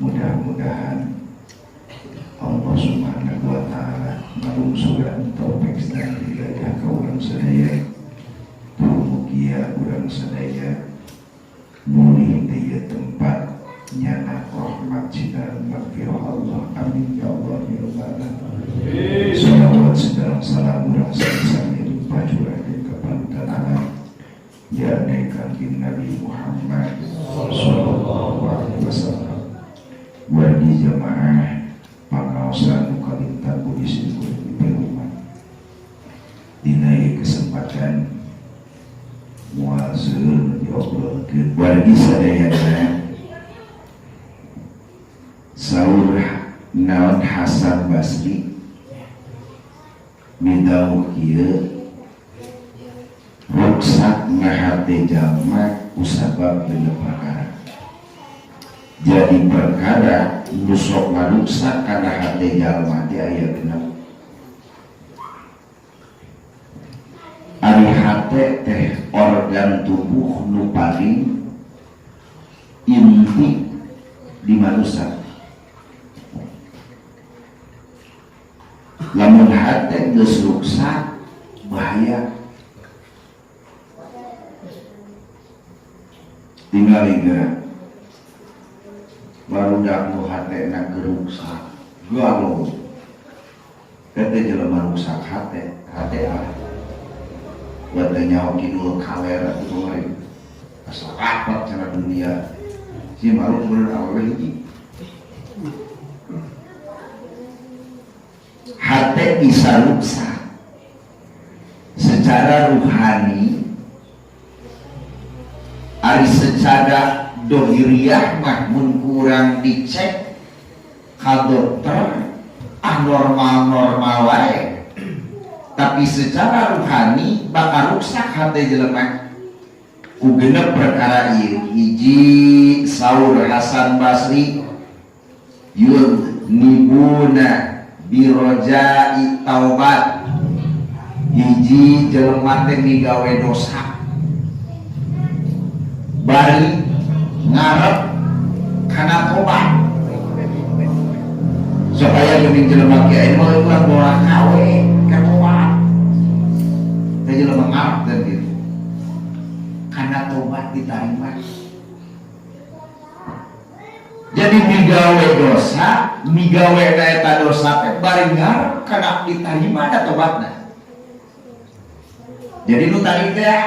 Mudah-mudahan Allah Subhanahu wa Ta'ala marungsugan taufik dan hidayah ka urang sadaya, mugia urang sadaya mulih di tempat nyana rahmat sinar maghfirah Allah. Amin ya Allah ya rabbal alamin. Salawat sedang salam urang sadaya dipajurah di kepanutan alam ya kanjeng Nabi Muhammad sallallahu alaihi wasallam. Wadi jamaah pangaosan kalintan polisi di rumah dinai kesempatan muazul diobrolkeun wadi sadayana saur naon Hasan Basri midau kieu ruksak ngahate jalma kusabab dina perkara. Jadi perkara nusok ngaruksak karena hati jalma di ayat 6. Ari hati teh organ tubuh nu paling inti di manusia. Lamun hati geus ruksak bahaya. Tinggal gerak. Baru daku hati nak geruksak galau kata jelema rusak hati apa buat nyawa kidul kalera itu kemarin asal rapat cara dunia si malu bener awal lagi hati bisa rusak secara ruhani ari secara dohiriyah mah mun kurang dicek ka dokter normal wae, tapi secara ruhani bakal rusak hati jelema ku genep perkara ieu. Hiji saur Hasan Basri yud nibuna birojai taubat, hiji jelema teh migawe dosa bari ngarep karena tobat supaya geuning jelema kiai mah ulah bola kawe ka tobat teh jelema ngarep teh gitu karena tobat diterima. Jadi migawe dosa migawe eta dosa teh bari ngarep kana diterima da tobatna. Jadi nu tadi teh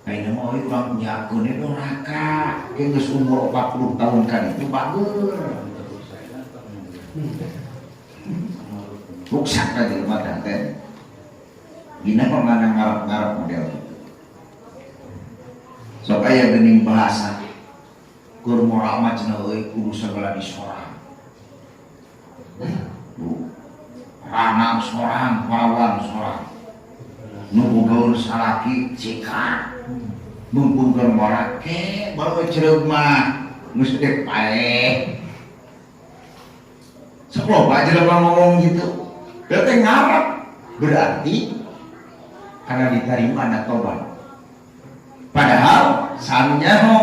kayaknya mau orang punya akun itu neraka kayak geus umur 40 tahun kan itu bagus ruksak kan jelema teh gina kok ngarep-ngarep model gitu sok aya geuning bahasa keur moral mah cenah euy kudu segala disorang ranam sorang pawan sorang nu boga salaki cekak mumpung keur morak ke baru cereug mah geus dek pae sakloba jelema ngomong gitu teh ngarep berarti karena diterima na tobat padahal sanunya no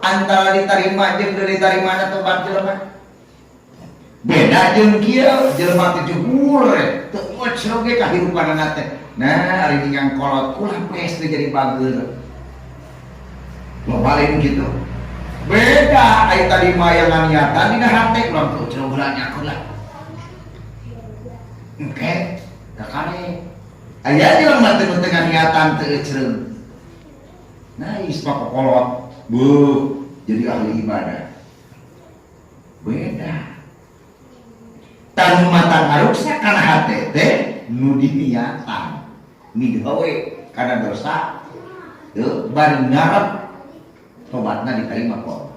antara diterima jeung teu diterima na tobat jelema beda jeung kieu jelema teh jujur teu cereug ge kahirupanna teh. Nah, hari ini yang kolot ulah pes jadi bager. Lo paling gitu. Beda, ay tadi mah yang niatan dina hate belum tuh cenah bulannya kulah. Oke, tak kali. Aya jelema teu teu niatan teu cereung. Nah, is kolot Bu, jadi ahli ibadah. Beda. Tanu matang harusnya karena hati teh nu diniatan. Migawe karena dosa. Tuh, bari ngarep tobatna diterima kok.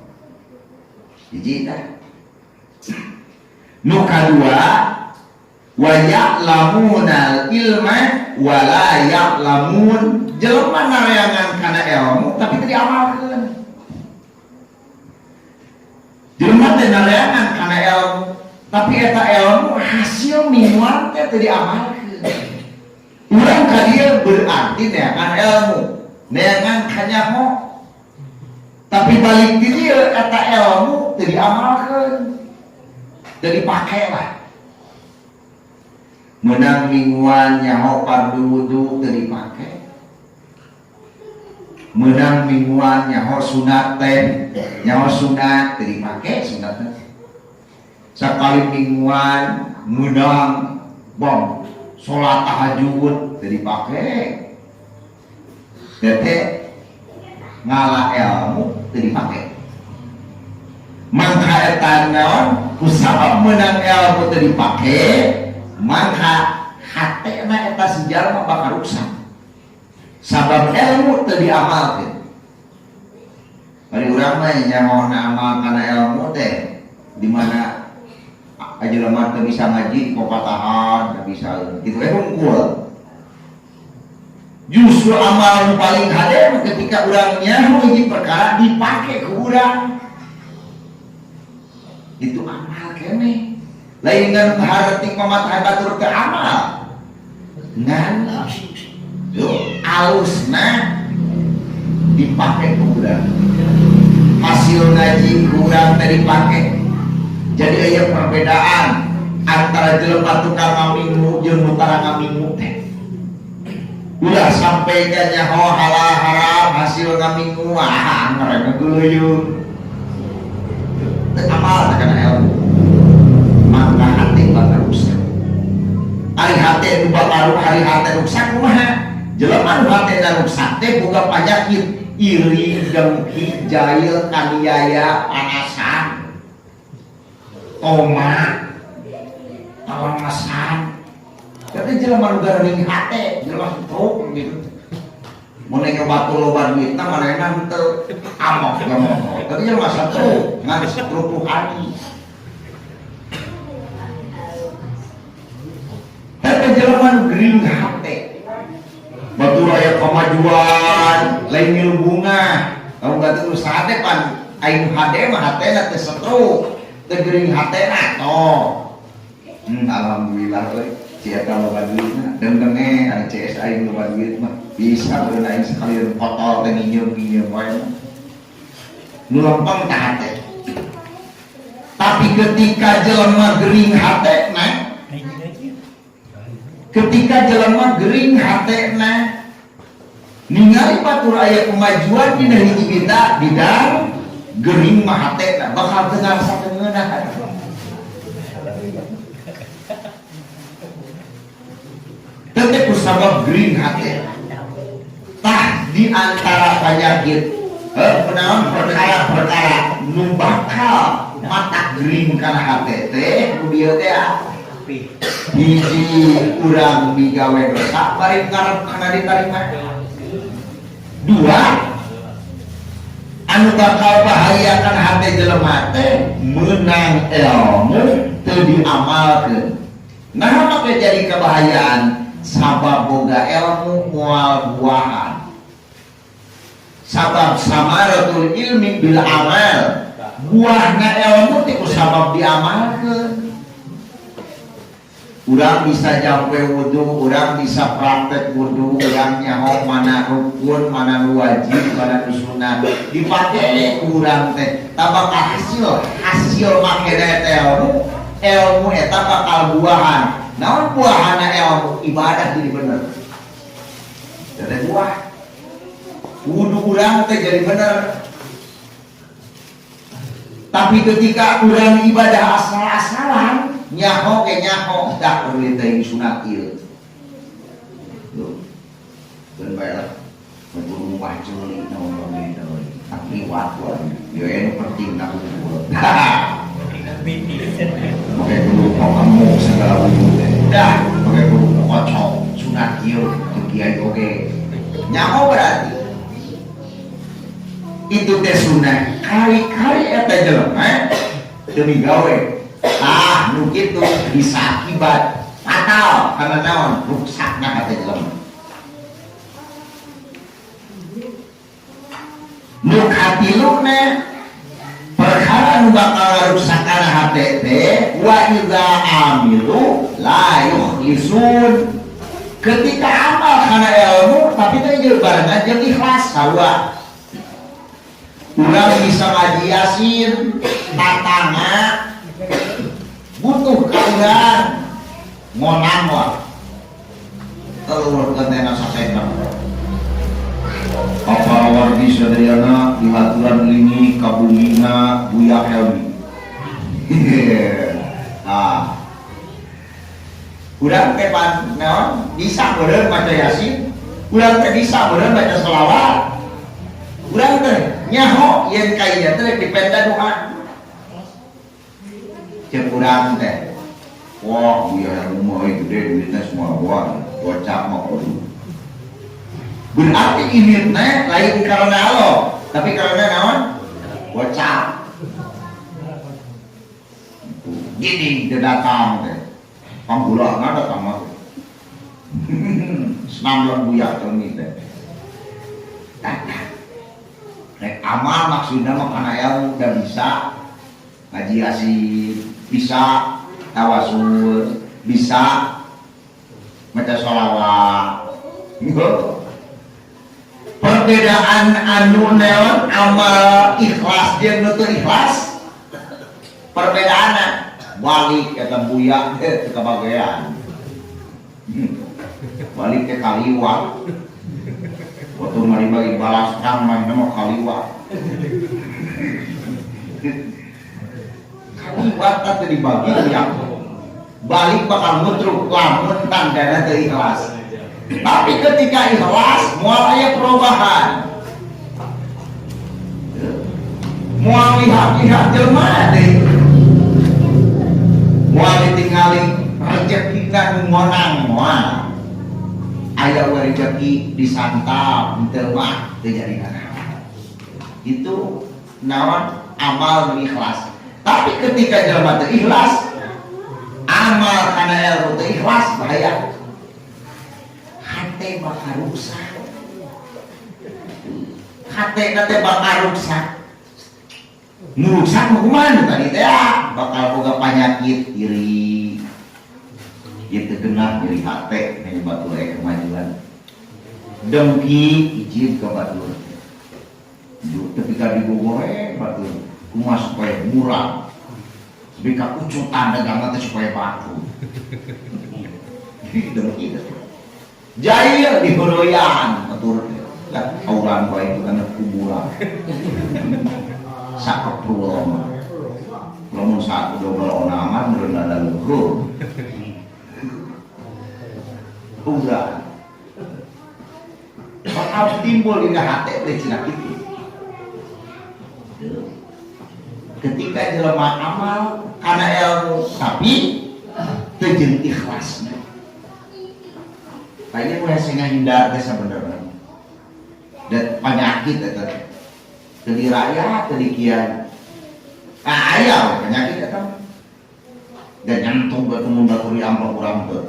Hiji tah. Nu kadua wa ya'lamunal ilma wa la ya'lamun. Jelema nareangan kana ilmu tapi teu diamalkeun. Jelema teh nareangan kana ilmu tapi eta ilmu hasil minuan teh teu diamalkeun. Urang ka dieu berarti neangan ilmu, neangan kanyaho. Tapi balik di dieu eta ilmu teu diamalkeun. Teu dipake lah. Menang mingguan nyaho fardu wudu teu dipake. Menang mingguan nyaho sunat teh, nyaho sunat teu dipake sunatna. Sakali mingguan menang bom salat tahajud teu dipake. Tete ngalah ilmu teu dipake. Mangka eta naon kusabab menang ilmu teu dipake, maka hatena eta si jalma bakal rusak. Sabab ilmu teu diamalkeun. Bari urang mah nyaho amal kana ilmu teh di mana ajelema teu bisa ngaji popatahan, teu bisa kitu hungkul. Justru amal nu paling hade ketika urang nyaho hiji perkara dipake ku urang. Itu amal keneh. Lain ngan hareuting pamatahan batur teu amal. Ngan alusna dipake ku urang. Hasil ngaji ku urang teh dipake. Jadi aya perbedaan antara jelema tukang ngamingu jeung nu tara ngamingu teh. Ulah sampai ka nyaho halal haram hasil ngamingu ngareng geuleuh. Teu amal kana ilmu. Maka hati bakal rusak. Ari hati nu bakal hari hati rusak kumaha? Jelema nu hatena rusak teh boga panyakit iri, dengki, jail, kaniaya, panasan, toma, tawasan. Tapi jelema nu garing hate, jelema stroke gitu. Mun nek batu loba duitna manehna teu amok ngomong. Tapi jelema stroke, ngan stroke rohani. Tapi jelema nu gering hate. Batu raya kemajuan, lain milu bunga. Kamu gak tahu sate pan, aing hade mah hatena teh stroke, teh gering hatena toh. Alhamdulillah we, cia kalau duitna, dengdenge ada CS aing loba duit mah bisa beun aing sekali foto teh nginjem wae. Nu lempeng tah hate. Tapi ketika jelema gering hatena, ketika jelema gering hatena ningali batur aya kemajuan dina hiji bidang gering mah hatena bakal teu ngarasakeun ngeunahan. Teu kusabab gering hatena. Tah di antara penyakit kunaon perkara-perkara nu bakal mata gering kana hate teh nu dieu teh hiji urang digawe dosa bari ngarep kana ditarima. Dua anu bakal bahayakan hati jelema teh meunang ilmu teu diamalkeun. Naha make jadi kabahayaan? Sabab boga ilmu moal buahan. Sabab samaratul ilmi bil amal. Buahna ilmu teh kusabab diamalkeun. Urang bisa jampe wudu, urang bisa praktek wudu, urang nyaho mana rukun, mana wajib, mana sunat. Dipake urang teh, tabakal hasil make teh ilmu eta bakal buahan. Naon buahanna ilmu? Ibadah jadi bener. Jadi buah. Wudu urang teh jadi bener. Tapi ketika urang ibadah asal-asalan, nyaho ke nyaho dak perlu teh sunat ieu. Tuh. Ben bae lah. Berburu rumah curi nongkrong di deui. liwat yo yang penting nak ukur pakai dulu mau kamu segala wujud dah pakai dulu mau kocok sunat yo kiai oke nyaho berarti itu teh sunat kali-kali eta jelema demi gawe nu kitu bisa akibat fatal karena naon ruksakna kata jelema nu katiluna perkara nu bakal rusakan hate teh wa idza amilu la yukhlisun ketika amal kana ilmu tapi teh jeung barengan jeung ikhlas sarua urang bisa ngaji yasin tatanga butuh kaurang ngonang wah telur katena sasetan apa wargi sadayana dihaturan lingi kabumina Buya Helmi urang teh naon bisa beureun baca yasin urang teh bisa beureun baca selawat urang teh nyaho yen kainya teh dipenda doa ceuk urang teh wah Buya Helmi mah gede duitnya semua wah gocap mah kudu berarti imitnya lain karena Allah tapi karena naon bocah gini dia datang teh panggula nggak datang mah senam lan Buya Helmi teh rek amal maksudnya mah kana ilmu udah bisa ngaji yasin bisa tawasul bisa baca sholawat gitu. Perbedaan anu neon amal ikhlas jeung nu teu ikhlas perbedaanna balik eta Buya teu kabagean balik ke kaliwat waktu mari bagi balas terang mah nama kaliwat kaliwat teh dibagi yang balik bakal mutruk lamun tandana teu ikhlas. Tapi ketika ikhlas mual aya perubahan mual lihat jelema deui mual ditinggali rezekina nu ngonang moal aya we rezeki disantap henteu mah teu jadi naon itu naon amal nu ikhlas. Tapi ketika jelema teu ikhlas amal kana ilmu teu ikhlas bahaya hati bakal rusak hati nanti bakal rusak merusak mau kemana tadi teh bakal boga penyakit iri itu genap iri hati ini batu kemajuan dengki izin ke batu ketika digogore batu kumah supaya murah sebika ucutan dagang nanti supaya baku dengki jahil di horoyan betul lah auran bae itu kan kuburan sakep pulong lamun satu double onaman merendah dan luhur udah bakal timbul di hati teh cenah kitu ketika jelema amal kana ilmu tapi teu jeung ikhlasna kayaknya mulai sehingga hindar teh sebenarnya dan penyakit itu tadi raya tadi kian ayam penyakit itu dan nyantung bertemu baturi amplop kurang tuh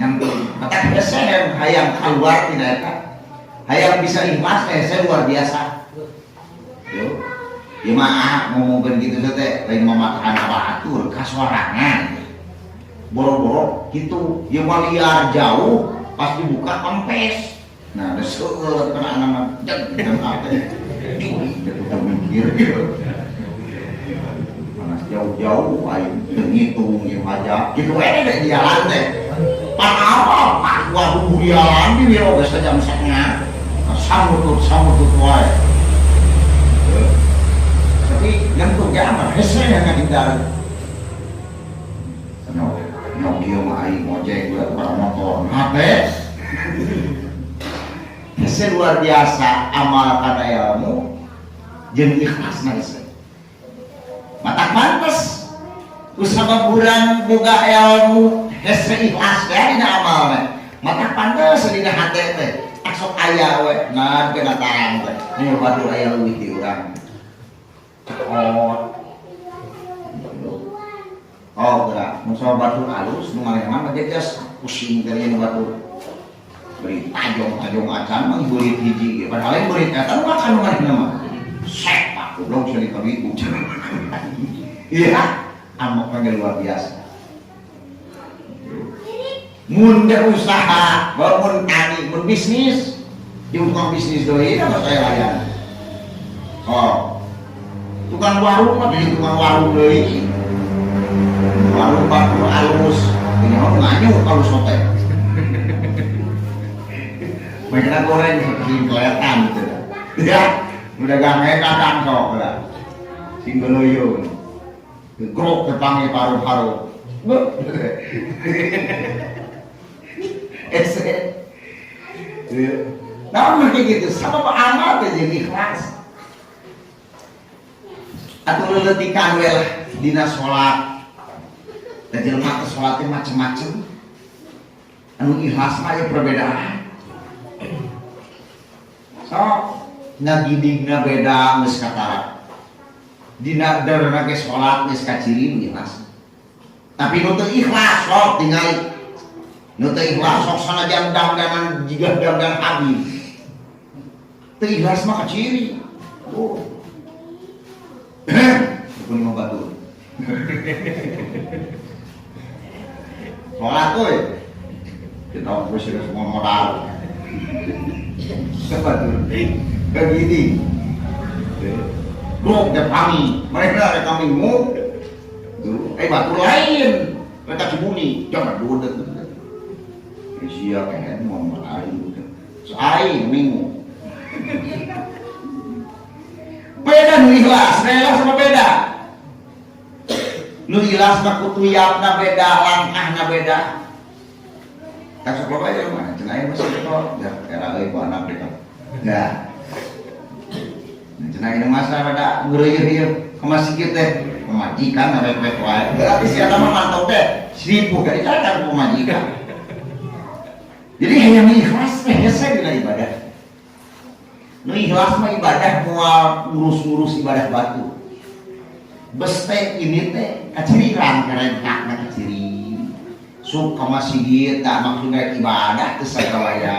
nyantung kata saya hayang keluar tidak kan hayang bisa ikhlas saya luar biasa yo ya maaf ngomongin gitu teh lain mematahkan apa atur kasuarangan boro-boro gitu ya liar jauh pas dibuka kempes nah ada seueur kena anak jeng apa udah mikir panas jauh-jauh aing teu ngitung ieu aja gitu we deh di jalan teh pan apa pak waduh di jalan di biro geus jam 09.30 samutut wae tapi ngantuk jaman hese yang ngahindar Nokia mah aing ojek buat para motor HP hese luar biasa amal kana ilmu jeung ikhlasna hese mata pantes kusabab urang boga ilmu hese ikhlas teh dina amalna mata pantes dina hate teh sok aya we nah kena tarang teh nih batur aya leuwih ti urang gerak musuh batur alus nu mangena mah geus pusing dari nu batur beri tajong acan mah beurit hiji padahal lain beurit eta mah kan manehna mah sek aku belum sekali kami ucap iya amok mah luar biasa mun usaha mun tani mun bisnis tukang bisnis deui apa saya layan tukang warung mah jadi tukang warung deui warung batur alus ini mah nganyuk kalau sote mereka goreng seperti kelihatan gitu ya udah gange kakang sok lah singgoloyo grok kepangi paru-paru nah kayak gitu sama Pak Ahmad aja ikhlas atau leletikan wel dina sholat dan jelma ke sholatnya macem-macem anu ikhlas mah ya perbedaan so ngagidingna beda geus katara dina darna ge salat geus kaciri ikhlas tapi nu teu ikhlas sok tingali nu teu ikhlas sok sanajan dandanan jiga dandan habib teu ikhlas mah kaciri pun mau batur salat euy kita harus semua modal sebatur begini blok kami mereka ada kami mu batu lain mereka cibuni jangan dulu Asia kan mau melayu saya minggu beda nu ikhlas sama beda nu ikhlas mah kutuyapna beda langkahna beda tak sok aja mah cenah masih itu ya era euy ku anak kita ya cenah ini masa pada ngeureuyeuh ke masjid teh pemajikan awet-awet wae berarti si eta mah mantau teh seribu kali cacar pemajikan jadi hanya ikhlas teh hese dina ibadah nu ikhlas mah ibadah moal ngurus-ngurus ibadah batu beus teh ini teh kaciriran karenkakna kaciri suk ka masjid tak maksudna ibadah teu sakalaya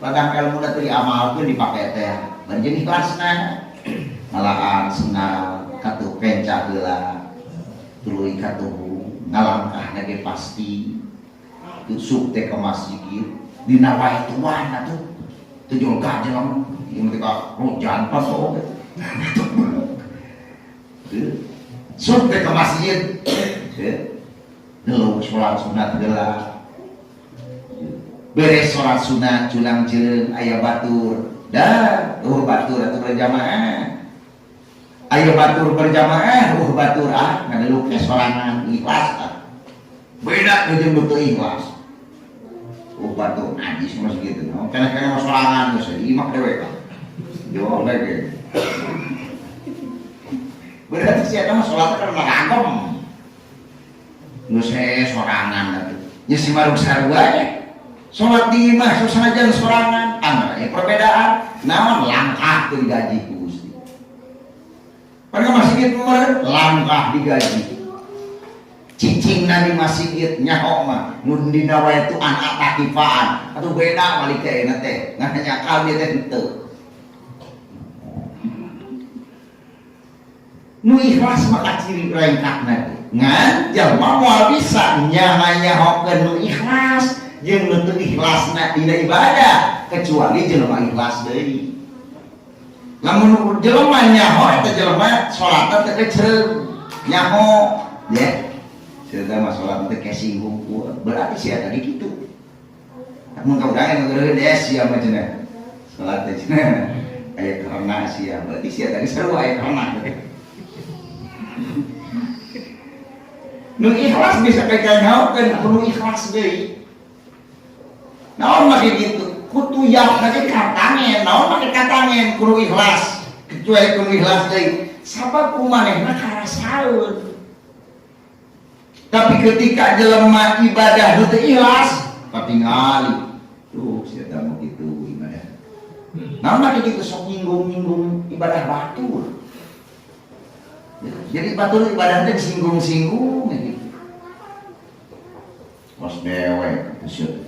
padahal ilmu teh diamalkeun dipake teh banjing ikhlasna ngalaan senal katuh penca heula tuluy katuh ngalangkahna ge pasti suk teh ka masjid dina wae tuan atuh teu jol gajelang ieu teh ka rojan paso suk teh ka masjid sholat sunat geula beres sholat sunat culang jeung aya batur dah batur atuh berjamaah aya batur berjamaah batur ngadeluk sorangan ikhlas beda jeung betul ikhlas batur najis mah gitu kana sorangan geus imak dewe ka yo lagi berarti si eta mah salatna kana ragam geus sorangan atuh nya si marung sarua nya salat di imah sanajan sorangan ya perbedaan naon langkah teu digaji ku Gusti pada masjid meureun langkah digaji cicingna di masjid nyaho mah mun dina wae tu anak takifaan atuh beda balik teh na teh nganya kali teh henteu nu ikhlas mah kaciri rengkakna ngan jalma moal bisa nyaho-nyahokeun nu ikhlas jeung nu teu ikhlasna dina ibadah kecuali jelema ikhlas deui lamun jelema nyaho eta jelema salatna teu kecereug nyaho ya cerita masalah teh kesinggung berarti sia tadi kitu mun kaudangan ngeureun des sia mah cenah salat teh cenah aya karena sia berarti sia tadi seru aya karena nu ikhlas bisa kayak nyahokeun nu ikhlas deui naon mah kitu kutuyap lagi katangen, naon make katangen kudu ikhlas, kecuali kudu ikhlas deui. Sabab kumanehna karasaeun. Tapi ketika jelema ibadah teu ikhlas, katingali. Tuh, sia teh mah kitu ibadah. Naon make kitu sok nyinggung-nyinggung ibadah batur. Jadi batur ibadah teh disinggung-singgung gitu. Pas dewek itu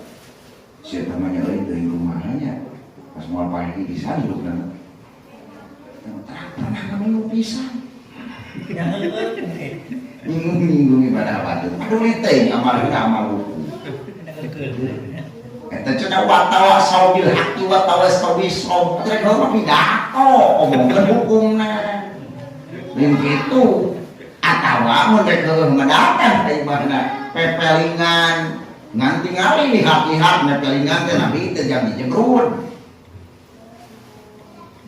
sia tamanya euy teuing rumahnya. Pas moal pagi pisan hidupna. Pernah kami pisan. Minggu ibadah batur. Aduh teuing amal hukum. Eta cenah watawa saubil haqi watawa saubil saum. Eta mah pidato omongkeun hukumna. Lain kitu atawa mun rek mendatang ka imahna pepelingan ngan tingali lihat-lihat pepelingan teh nabi teh jam dijegrut.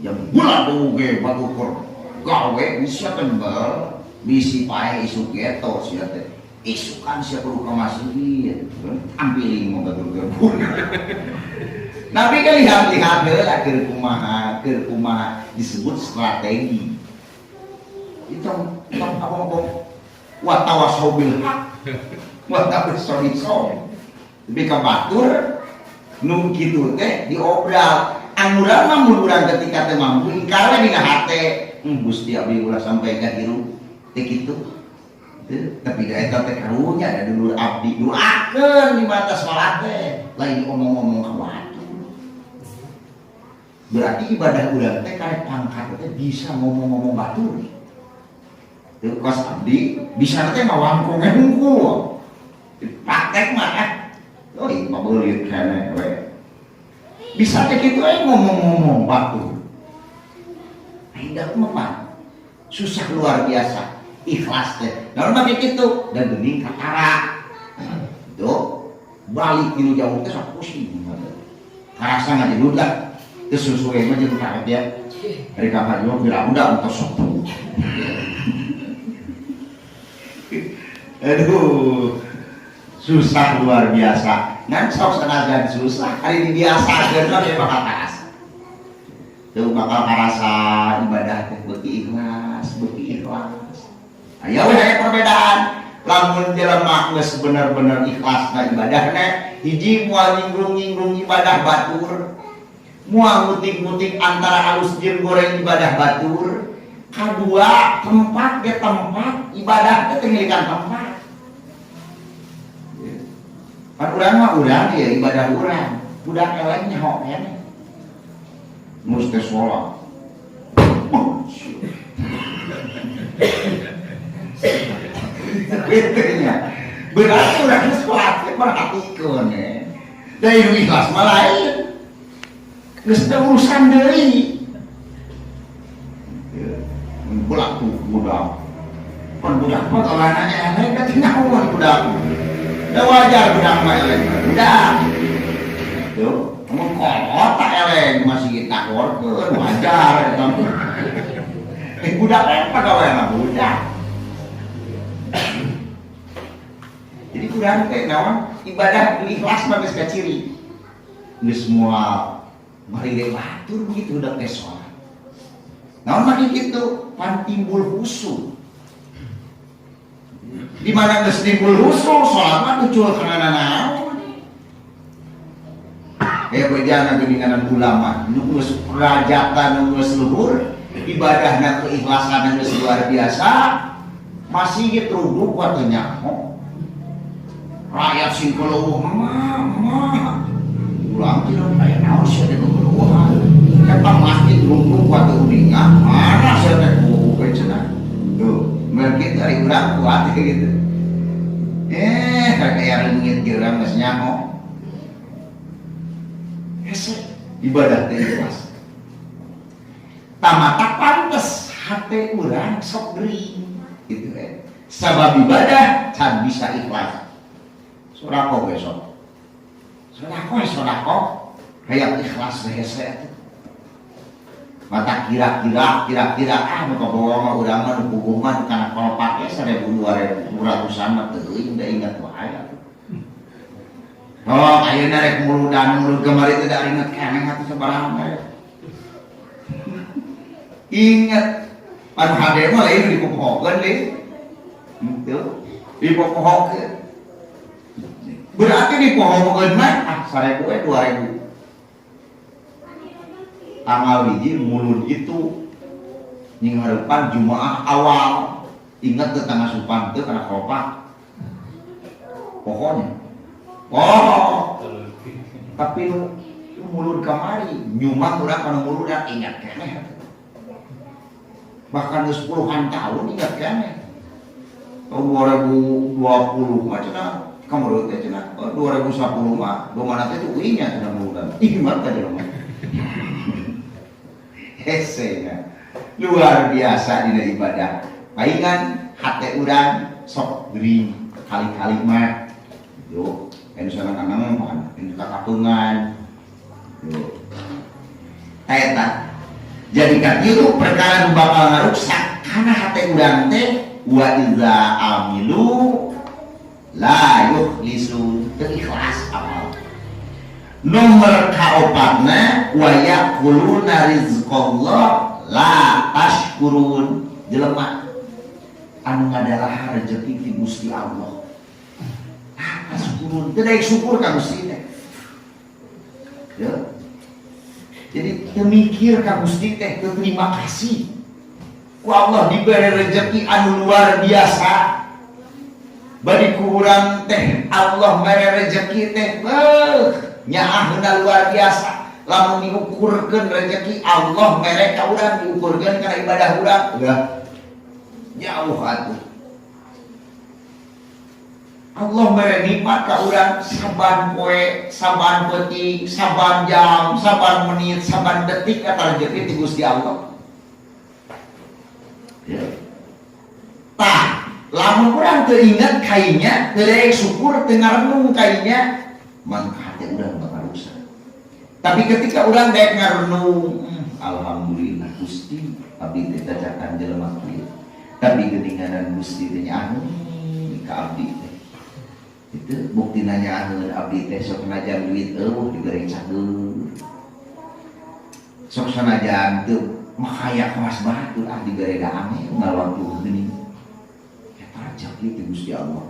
Jam bulan oge bagukur gawe bisa tembel bisi pae isu geto sia teh. Isukan sia kudu ka masjid. Ampiling mau batur-batur. Nabi kan lihat-lihat heula keur kumaha disebut strategi. Itu apa ngomong watawasau bil haq watawasau bis sabr. Tapi ka batur nu kitu teh diobral anuran mah mun urang ketika teh mampu ingkar dina hate Gusti abdi ulah sampai ka hirup teh kitu. Tapi da eta teh karunya da dulur abdi doakeun di mata salat teh lain omong-omong ka batur. Berarti ibadah urang teh karek pangkat teh bisa ngomong-ngomong batur. Kos abdi bisa teh ngawangkungan hungkul praktek mah oi pabeulit keneh we bisa teh kitu we ngomong-ngomong batur aindak mah susah luar biasa ikhlas teh naon mah kitu dan geuning katara tuh balik dinu jauh teh sok pusing karasa ngajedudak teu susuwe mah jeung karet ya hari kapan juga budak entos sok. Aduh, susah luar biasa. Ngan sok sanajan susah, hari ini biasa geuna teh bakal karasa. Tuh bakal karasa ibadah teh beuki ikhlas. Aya we aya perbedaan. Lamun jelema geus bener-bener ikhlasna ibadahna, hiji moal nyinggung-nyinggung ibadah batur, moal ngutik-ngutik antara alus jeung goreng ibadah batur. Kedua, tempat ibadah teh tinggalkan tempat. Kan urang mah urang ya ibadah urang. Budak eleng nyaho keneh. Musti sholat. Betulnya. Berarti urang sholat teh perhatikeun Dari ikhlas mah lain. Geus teu urusan deui. Budak pan budak mah kalana eleh ka tinaon budak da wajar budak mah eleh budak tuh mun kolot tak eleh masih kita workeun wajar eta budak apa gaweana budak jadi kurang teh naon ibadah ikhlas mah geus kaciri geus moal bari batur gitu udah teh sholat. Naon mah kitu pan timbul khusyuk. Di mana geus timbul khusyuk salat mah tujuan kana naon. Bejana geuningan ulama nu geus rajatan nu geus luhur, ibadahna keikhlasan geus luar biasa, masih ge truduk wa teu nyaho. Rakyat sing keleuh mah ulang teh aya naon sia teh keleuhan. Eta masjid lumpuh waktu uningan, mana saya teh buku cenah. Tuh, mungkin dari urang kuat gitu. Kayak ringit ge urang geus nyaho. Hese ibadah teh ikhlas. Tamata pantes hate urang sok gering gitu Sabab ibadah can bisa ikhlas. Sodako besok. Sodako. Kayak ikhlas hese. Mata kira-kira nu kabawa mah urang mah nu puguman kana kalau pake 1.200 mah teuing da ingat wae. Oh, ayeuna rek muludan mulut kemari teh da inget keneh atuh sabaraha mah. Ingat anu hade mah lain dipopohokeun deui. Henteu, dipopohokeun. Berarti dipohokeun mah 1000 we 2000. Tanggal hiji mulun itu nying hareupan Jumaah awal. Ingat teh tanggal supan teu kana kropak. Pokoknya oh, tapi lu mulun kamari nyumang urang kana muludan ingat keneh. Bahkan 10-an tahun ingat keneh. Tahun 2020 mah cenah kamari teh cenah 2010 mah domana teh teu ingat cenah muludan. Ingat ka jelema. Hesena luar biasa dina ibadah. Paingan hate urang sok gering kali-kali mah. Yo, anu sanang-sanang mah anu kakapeungan. Yo. Eta. Jadi kan itu perkara nu bakal ngaruksak kana hate urang teh wa iza amilu la yukhlisu teu ikhlas amal. Nomor kaopatna wa yaquluna rizqallah la tashkurun. Jelema anu ngadalah rezeki ti Gusti Allah. Tashkurun teu daek syukur ka Gusti teh. Ya. Jadi mikir ka Gusti teh terima kasih. Ku Allah diberi rezeki anu luar biasa. Bari ku urang teh Allah mere rezeki teh nyaahna luar biasa. Lamun diukurkeun rezeki Allah mere ka urang diukurkeun kana ibadah urang. Udah jauh atuh. Allah mere nikmat ka urang saban poe, saban peuting, saban jam, saban menit, saban detik kata rezeki ti Gusti Allah. Ya. Tah, lamun urang teu inget kainya, teu daek syukur teu ngarenung kainya, mangka hati urang bakal rusak. Tapi ketika urang daek ngarenung, alhamdulillah Gusti, abdi teh cacakan jelema kieu. Tapi geuninganan Gusti teh anu ka abdi teh. Itu bukti nanya anun abdi teh sok najan duit diberi cager sok sanajan teu makaya keras batu diberi ame ngalor tuh geuning eta rezeki ti Gusti Allah.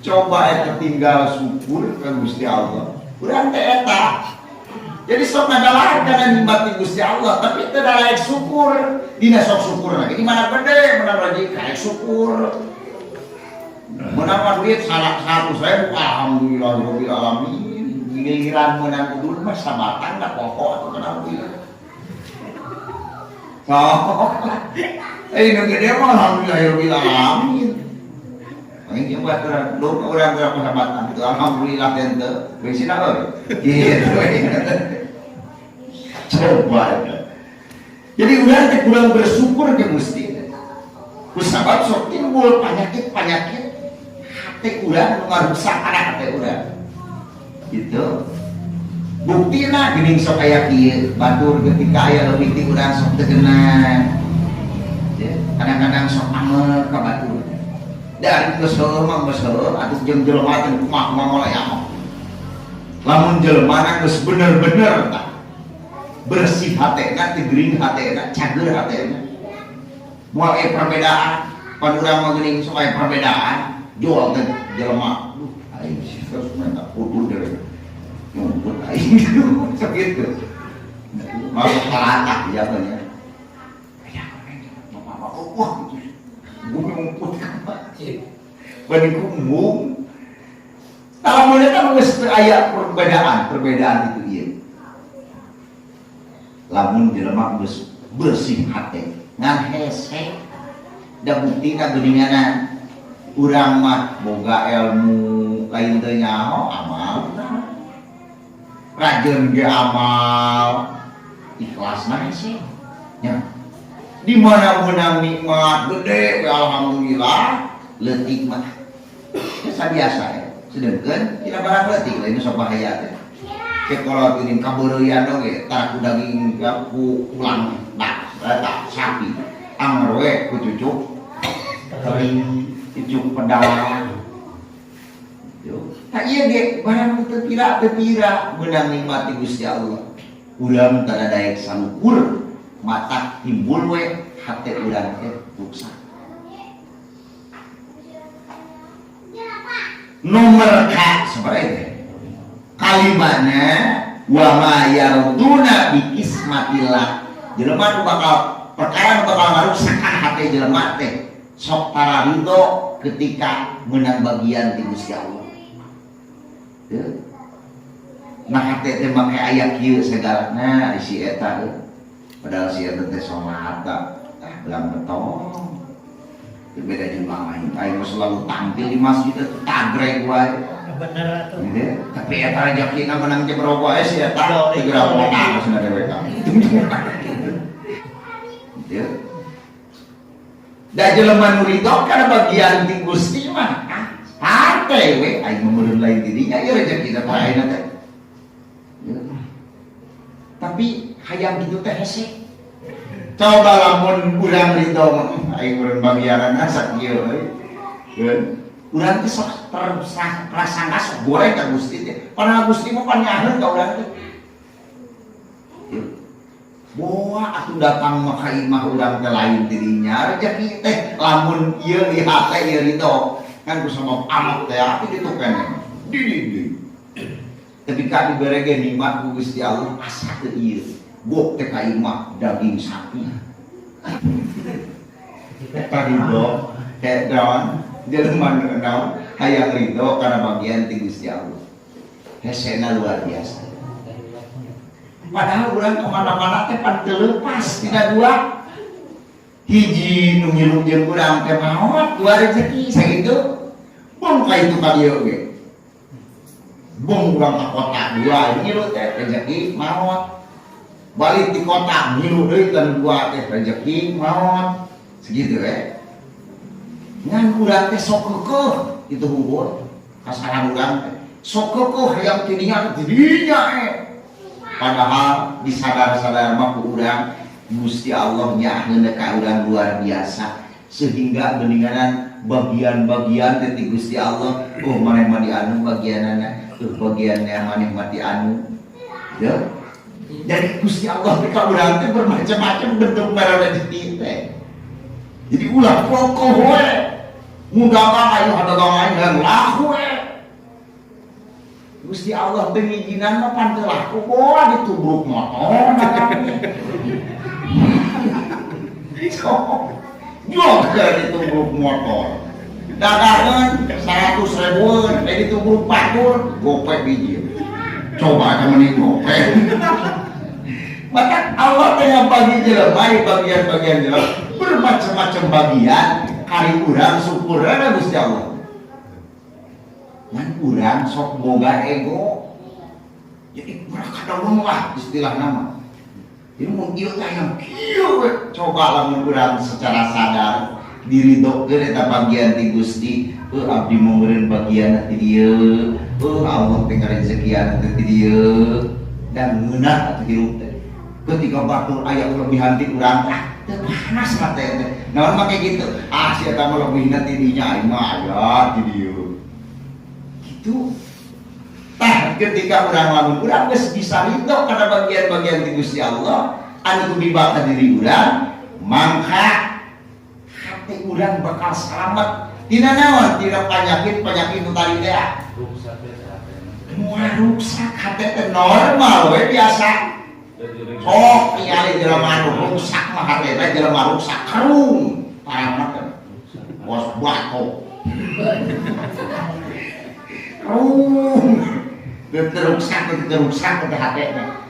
Coba eta tinggal syukur ka Gusti Allah urang teh eta. Jadi sok ngadalah kana nikmat ti Gusti Allah tapi teu daek syukur dina sok syukur lagi di mana gede mana rezeki kaek syukur. Menang duit 100.000 alhamdulillahirabbil alamin. Giliran menang kudu mah sabatan da pokok atuh kana duit. Nu gede mah alhamdulillahirabbil alamin. Aing buat urang sabatan itu alhamdulillah teh beusina euy. Kieu. Coba. Jadi urang teh kurang bersyukur ke Gusti. Kusabab sok timbul penyakit-penyakit hati urang ngarusak anak hati urang. Gitu. Buktina geuning sok aya kieu, batur ketika aya leuwih ti urang sok teu geunah. Ya, kadang-kadang sok amer ka batur. Da geus heueuh mah geus heueuh atuh jeung jelema teh kumaha molayang. Lamun jelema geus bener-bener tah bersih hatena, teu gering hatena, cager hatena. Moal perbedaan, pan urang mah geuning sok aya perbedaan, jual teh jelema. Aing terus minta kudu deui. Nyumput aing sakitu. Mau kalatak jatuhnya. Aya bapak wah gitu. Bumi ngumput ka mati. Bani kumung. Lamun eta geus aya perbedaan itu ieu. Lamun jelema geus bersih hate ngan hese da buktina geuninganan urang mah boga ilmu lain teu nyaho amal rajin ge amal ikhlasna hese nya di mana menang nikmat gede alhamdulillah leutik mah biasa biasa ya sedengkeun tina barang leutik lain sok bahaya teh sekolah geuning kabeureuyan oge tara ku daging ku ulang tak sapi anger we ku cucuk kering cucuk pedang Tak iya ge barang tepira menang nikmati Gusti Allah. Urang tanda daek salukur mata timbul we hate urang teh rusak. Nomor K sebenarnya kalimatnya wa ma yaruduna bi kismatillah. Jelema nu bakal perkara nu bakal ngaruksakan hate jelema teh sok tara ridho ketika menang bagian ti Gusti Allah. Nah hati teh make aya kieu segalana di si eta padahal si eta teh salat belang betong beda jeung main aing selalu tampil di masjid teh tagreg wae bener atuh tapi eta rezekina menang jebro wae si eta segera potong cenah dewek kieu da jelema nu ridho kana bagian ti Gusti mah hate we aing memeulun lain tidinya ieu rezeki teh ayeuna teh. Tapi hayang gitu teh hese. Coba lamun urang ridho aing urang bagianan asa kieu euy. Urang teh sok prasangka sok goreng ka Gusti teh. Padahal Gusti mah panyaheun ka urang teh. Boa atuh datang mah ka imah urang teh lain tidinya rezeki teh lamun ieu di hate ieu ridho. Kan bersama amat teh api itu kan di ketika diberege nikmat ku Gusti Allah asa teu ieu gok teh ka imah daging sapi eta ridho teh daon jelema naon hayang ridho kana bagian ti Gusti Allah hesena luar biasa padahal urang kemana-mana teh pan teu leupas tina dua hiji nu ngilu jeung urang teh maot dua rezeki sakitu bong ka itu ka dieu ge bong urang ka kota dua ngilu teh rezeki maot balik di kota ngilu deui kan dua teh rezeki maot segitu ngan urang teh sok keukeuh itu hungkul kasaran urang teh sok keukeuh hayang tidinya padahal disadar-sadar mah ku urang Gusti Allah nyaheun ka urang luar biasa sehingga beninganan bagian-bagian teh Gusti Allah maneh mah dianu bagianana bagiannya maneh mah dianu ya dari Gusti Allah teh ka urang teh bermacam-macam bentuk rezeki teh jadi ulah pokok we mudahan ayo hadagang aing lahu we Gusti Allah teh ngijinan mah pan teu laku boa ditubruk motor jual ke ditubruk motor dagangan 100.000 ditubruk patur gopek biji coba aja meni gopek maka Allah teh bagi jelema bagian-bagian jelema bermacam-macam bagian kali urang syukurna Gusti Allah ngan urang sok boga ego jadi berakadawang lah istilah nama ini mau ieu teh yang kieu coba lamun urang secara sadar diridhokeun eta bagian ti Gusti abdi meureun bagian ti dieu Allah teh ngarezekian ti dieu dan ngeunah atuh hirup teh ketika batur aya kelebihan ti urang teh panas mah teh naon make kitu si eta mah lebihna ti dinya aing mah aya ti dieu kitu tah ketika urang lamun urang geus bisa ridho kana bagian-bagian ti Gusti Allah anu tumiba ka diri urang mangka hati urang bakal selamat tina naon tina penyakit nu tadi teh moal rusak hate teh normal we biasa sok ningali jelema anu rusak mah hate teh jelema rusak karung paramat bos batok teruksak ke hati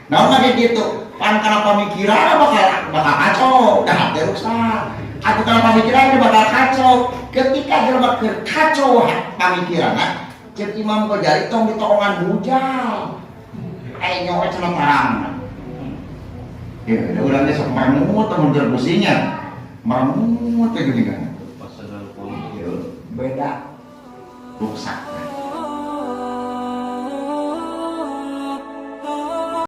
nah kayak gitu pan karena pemikiran bakal kacau dah teruksak atau kalau pemikiran bakal kacau ketika jelema kacau pemikiran cek Imam Ghazali tong ditokongan bujal nyawa cenah tarang ya udah urang teh sok marmut temen terpusinya marmut teh geuning kan beda rusak